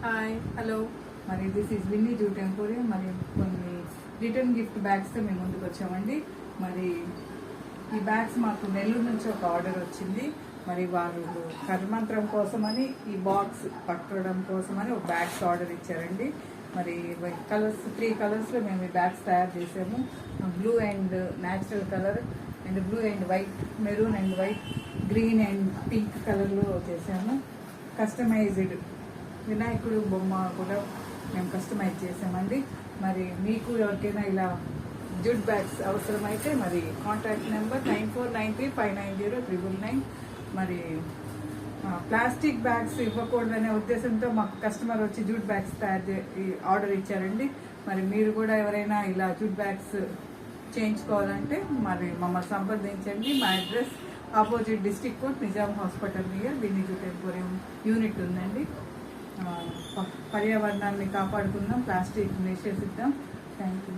Hi hello మరి this is Vinny jute emporium. మరి కొన్ని రిటర్న్ గిఫ్ట్ బ్యాగ్స్తో మేము ముందుకు వచ్చామండి. మరి ఈ బ్యాగ్స్ మాకు నెల్లూరు నుంచి ఒక ఆర్డర్ వచ్చింది. మరి వారు కర్మంత్రం కోసమని ఈ బాక్స్ పట్టడం కోసమని ఒక బ్యాగ్స్ ఆర్డర్ ఇచ్చారండి. మరి కలర్స్ 3 కలర్స్లో మేము ఈ బ్యాగ్స్ తయారు చేసాము. Blue and natural colour and blue and white, maroon and white, green and pink కలర్లో చేసాము. కస్టమైజ్డ్ వినాయకుడు బొమ్మ కూడా మేము కస్టమైజ్ చేసామండి. మరి మీకు ఎవరికైనా ఇలా జూట్ బ్యాగ్స్ అవసరమైతే మరి కాంటాక్ట్ నెంబర్ 9493590999. మరి ప్లాస్టిక్ బ్యాగ్స్ ఇవ్వకూడదనే ఉద్దేశంతో మాకు కస్టమర్ వచ్చి జూట్ బ్యాగ్స్ ఆర్డర్ ఇచ్చారండి. మరి మీరు కూడా ఎవరైనా ఇలా జూట్ బ్యాగ్స్ చేయించుకోవాలంటే మరి మమ్మల్ని సంప్రదించండి. మా address opposite district court, Nizam hospital near Vinny jute emporium unit ఉందండి. పర్యావరణాన్ని కాపాడుకుందాం, ప్లాస్టిక్ నిషేధిద్దాం. Thank you.